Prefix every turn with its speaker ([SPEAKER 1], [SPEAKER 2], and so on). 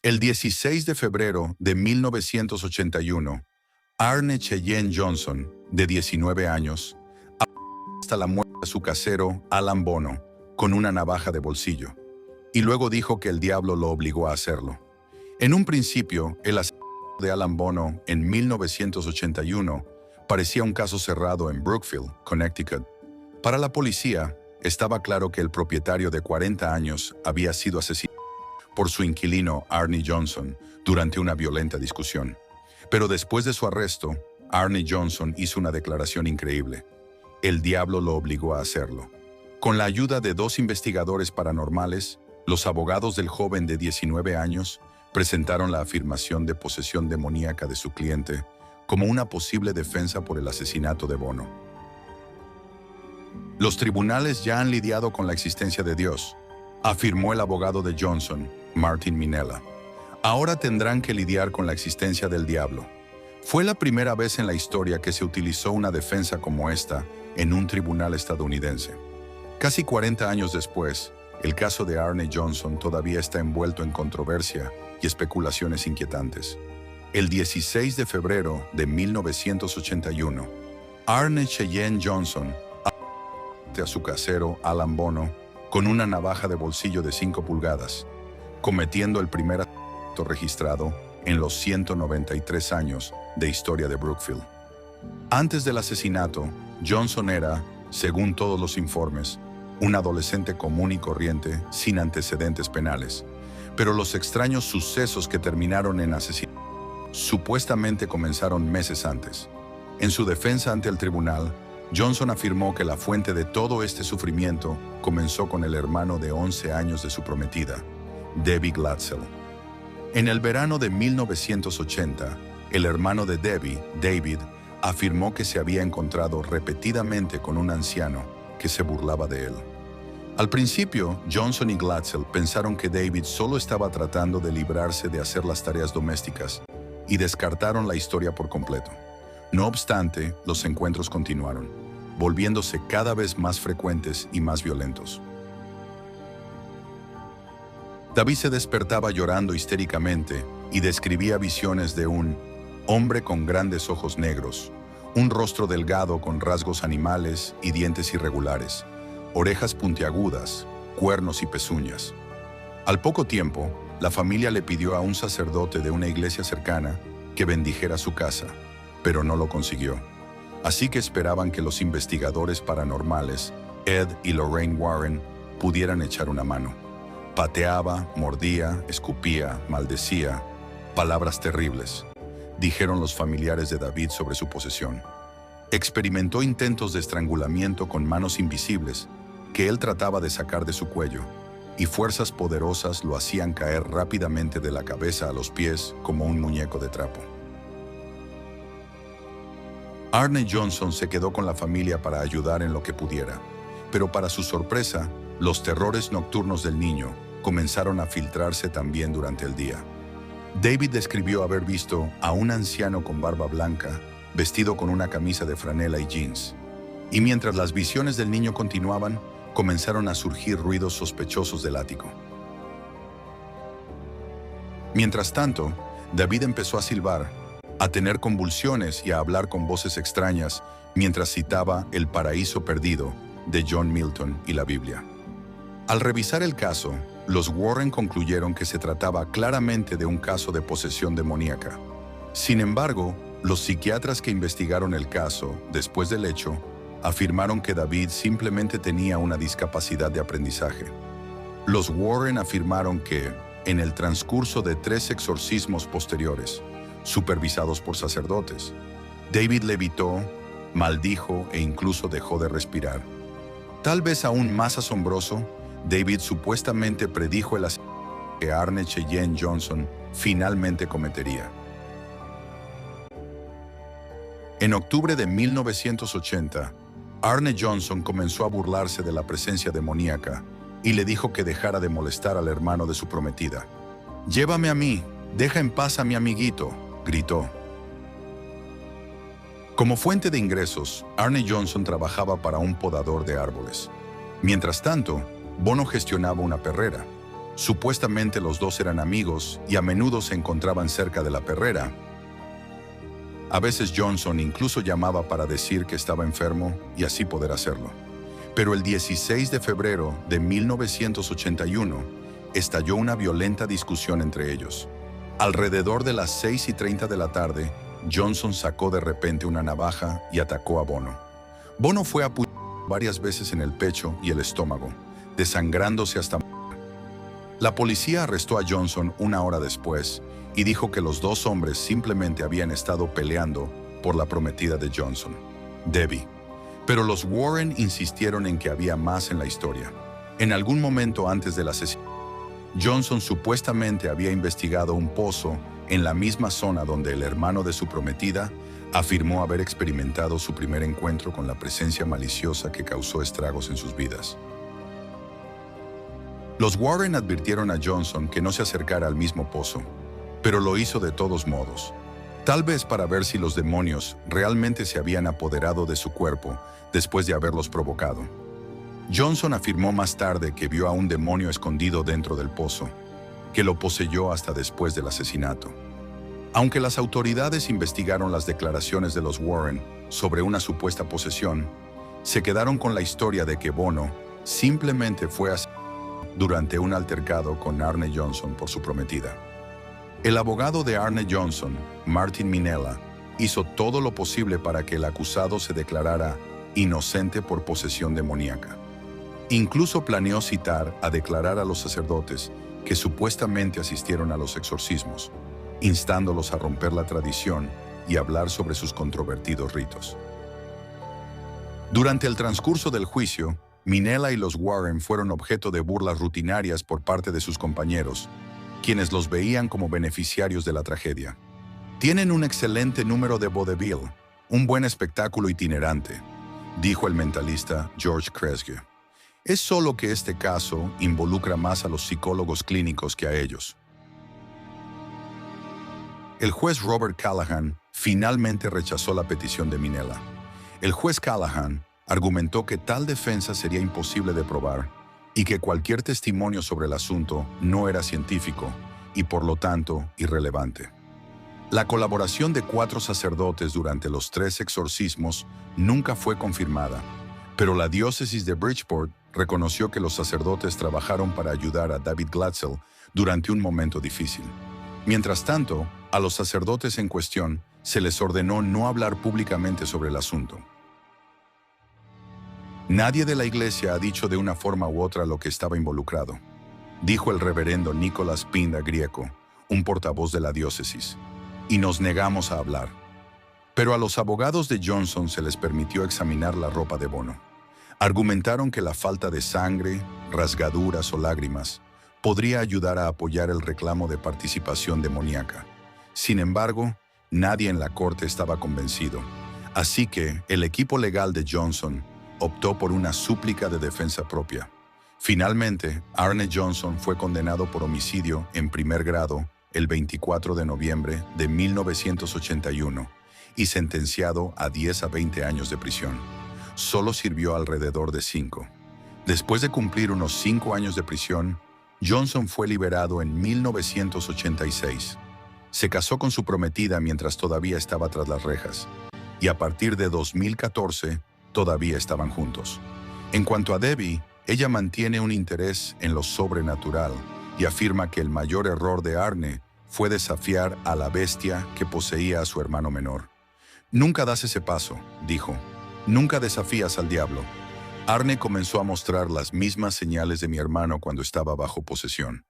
[SPEAKER 1] El 16 de febrero de 1981, Arne Cheyenne Johnson, de 19 años, hasta la muerte a su casero Alan Bono con una navaja de bolsillo, y luego dijo que el diablo lo obligó a hacerlo. En un principio, el asesinato de Alan Bono en 1981 parecía un caso cerrado en Brookfield, Connecticut. Para la policía, estaba claro que el propietario de 40 años había sido asesinado por su inquilino Arne Johnson durante una violenta discusión. Pero después de su arresto, Arne Johnson hizo una declaración increíble. El diablo lo obligó a hacerlo. Con la ayuda de 2 investigadores paranormales, los abogados del joven de 19 años presentaron la afirmación de posesión demoníaca de su cliente como una posible defensa por el asesinato de Bono. Los tribunales ya han lidiado con la existencia de Dios, afirmó el abogado de Johnson, Martin Minella. Ahora tendrán que lidiar con la existencia del diablo. Fue la primera vez en la historia que se utilizó una defensa como esta en un tribunal estadounidense. Casi 40 años después, el caso de Arne Johnson todavía está envuelto en controversia y especulaciones inquietantes. El 16 de febrero de 1981, Arne Cheyenne Johnson a su casero Alan Bono con una navaja de bolsillo de 5 pulgadas, cometiendo el primer asesinato registrado en los 193 años de historia de Brookfield. Antes del asesinato, Johnson era, según todos los informes, un adolescente común y corriente sin antecedentes penales, pero los extraños sucesos que terminaron en asesinato supuestamente comenzaron meses antes. En su defensa ante el tribunal, Johnson afirmó que la fuente de todo este sufrimiento comenzó con el hermano de 11 años de su prometida, Debbie Glatzel. En el verano de 1980, el hermano de Debbie, David, afirmó que se había encontrado repetidamente con un anciano que se burlaba de él. Al principio, Johnson y Glatzel pensaron que David solo estaba tratando de librarse de hacer las tareas domésticas y descartaron la historia por completo. No obstante, los encuentros continuaron, volviéndose cada vez más frecuentes y más violentos. David se despertaba llorando histéricamente y describía visiones de un hombre con grandes ojos negros, un rostro delgado con rasgos animales y dientes irregulares, orejas puntiagudas, cuernos y pezuñas. Al poco tiempo, la familia le pidió a un sacerdote de una iglesia cercana que bendijera su casa, pero no lo consiguió. Así que esperaban que los investigadores paranormales, Ed y Lorraine Warren, pudieran echar una mano. Pateaba, mordía, escupía, maldecía, palabras terribles, dijeron los familiares de David sobre su posesión. Experimentó intentos de estrangulamiento con manos invisibles que él trataba de sacar de su cuello, y fuerzas poderosas lo hacían caer rápidamente de la cabeza a los pies como un muñeco de trapo. Arne Johnson se quedó con la familia para ayudar en lo que pudiera, pero para su sorpresa, los terrores nocturnos del niño comenzaron a filtrarse también durante el día. David describió haber visto a un anciano con barba blanca, vestido con una camisa de franela y jeans. Y mientras las visiones del niño continuaban, comenzaron a surgir ruidos sospechosos del ático. Mientras tanto, David empezó a silbar, a tener convulsiones y a hablar con voces extrañas mientras citaba El paraíso perdido de John Milton y la Biblia. Al revisar el caso, los Warren concluyeron que se trataba claramente de un caso de posesión demoníaca. Sin embargo, los psiquiatras que investigaron el caso después del hecho afirmaron que David simplemente tenía una discapacidad de aprendizaje. Los Warren afirmaron que, en el transcurso de 3 exorcismos posteriores, supervisados por sacerdotes, David levitó, maldijo e incluso dejó de respirar. Tal vez aún más asombroso, David supuestamente predijo el asesinato que Arne Cheyenne Johnson finalmente cometería. En octubre de 1980, Arne Johnson comenzó a burlarse de la presencia demoníaca y le dijo que dejara de molestar al hermano de su prometida. «Llévame a mí, deja en paz a mi amiguito», gritó. Como fuente de ingresos, Arne Johnson trabajaba para un podador de árboles. Mientras tanto, Bono gestionaba una perrera. Supuestamente los dos eran amigos y a menudo se encontraban cerca de la perrera. A veces Johnson incluso llamaba para decir que estaba enfermo y así poder hacerlo. Pero el 16 de febrero de 1981 estalló una violenta discusión entre ellos. Alrededor de las 6:30 de la tarde, Johnson sacó de repente una navaja y atacó a Bono. Bono fue apuñalado varias veces en el pecho y el estómago, desangrándose hasta morir. La policía arrestó a Johnson una hora después y dijo que los dos hombres simplemente habían estado peleando por la prometida de Johnson, Debbie. Pero los Warren insistieron en que había más en la historia. En algún momento antes del asesinato, Johnson supuestamente había investigado un pozo en la misma zona donde el hermano de su prometida afirmó haber experimentado su primer encuentro con la presencia maliciosa que causó estragos en sus vidas. Los Warren advirtieron a Johnson que no se acercara al mismo pozo, pero lo hizo de todos modos, tal vez para ver si los demonios realmente se habían apoderado de su cuerpo después de haberlos provocado. Johnson afirmó más tarde que vio a un demonio escondido dentro del pozo, que lo poseyó hasta después del asesinato. Aunque las autoridades investigaron las declaraciones de los Warren sobre una supuesta posesión, se quedaron con la historia de que Bono simplemente fue asesinado durante un altercado con Arne Johnson por su prometida. El abogado de Arne Johnson, Martin Minella, hizo todo lo posible para que el acusado se declarara inocente por posesión demoníaca. Incluso planeó citar a declarar a los sacerdotes que supuestamente asistieron a los exorcismos, instándolos a romper la tradición y hablar sobre sus controvertidos ritos. Durante el transcurso del juicio, Minella y los Warren fueron objeto de burlas rutinarias por parte de sus compañeros, quienes los veían como beneficiarios de la tragedia. Tienen un excelente número de vodevil, un buen espectáculo itinerante, dijo el mentalista George Kresge. Es solo que este caso involucra más a los psicólogos clínicos que a ellos. El juez Robert Callahan finalmente rechazó la petición de Minella. El juez Callahan argumentó que tal defensa sería imposible de probar y que cualquier testimonio sobre el asunto no era científico y por lo tanto irrelevante. La colaboración de 4 sacerdotes durante los 3 exorcismos nunca fue confirmada, pero la diócesis de Bridgeport reconoció que los sacerdotes trabajaron para ayudar a David Glatzel durante un momento difícil. Mientras tanto, a los sacerdotes en cuestión se les ordenó no hablar públicamente sobre el asunto. Nadie de la iglesia ha dicho de una forma u otra lo que estaba involucrado, dijo el reverendo Nicholas Pinda Grieco, un portavoz de la diócesis, y nos negamos a hablar. Pero a los abogados de Johnson se les permitió examinar la ropa de Bono. Argumentaron que la falta de sangre, rasgaduras o lágrimas podría ayudar a apoyar el reclamo de participación demoníaca. Sin embargo, nadie en la corte estaba convencido, así que el equipo legal de Johnson optó por una súplica de defensa propia. Finalmente, Arne Johnson fue condenado por homicidio en primer grado el 24 de noviembre de 1981 y sentenciado a 10 a 20 años de prisión. Solo sirvió alrededor de 5. Después de cumplir unos 5 años de prisión, Johnson fue liberado en 1986. Se casó con su prometida mientras todavía estaba tras las rejas, y a partir de 2014 todavía estaban juntos. En cuanto a Debbie, ella mantiene un interés en lo sobrenatural y afirma que el mayor error de Arne fue desafiar a la bestia que poseía a su hermano menor. Nunca das ese paso, dijo. Nunca desafías al diablo. Arne comenzó a mostrar las mismas señales de mi hermano cuando estaba bajo posesión.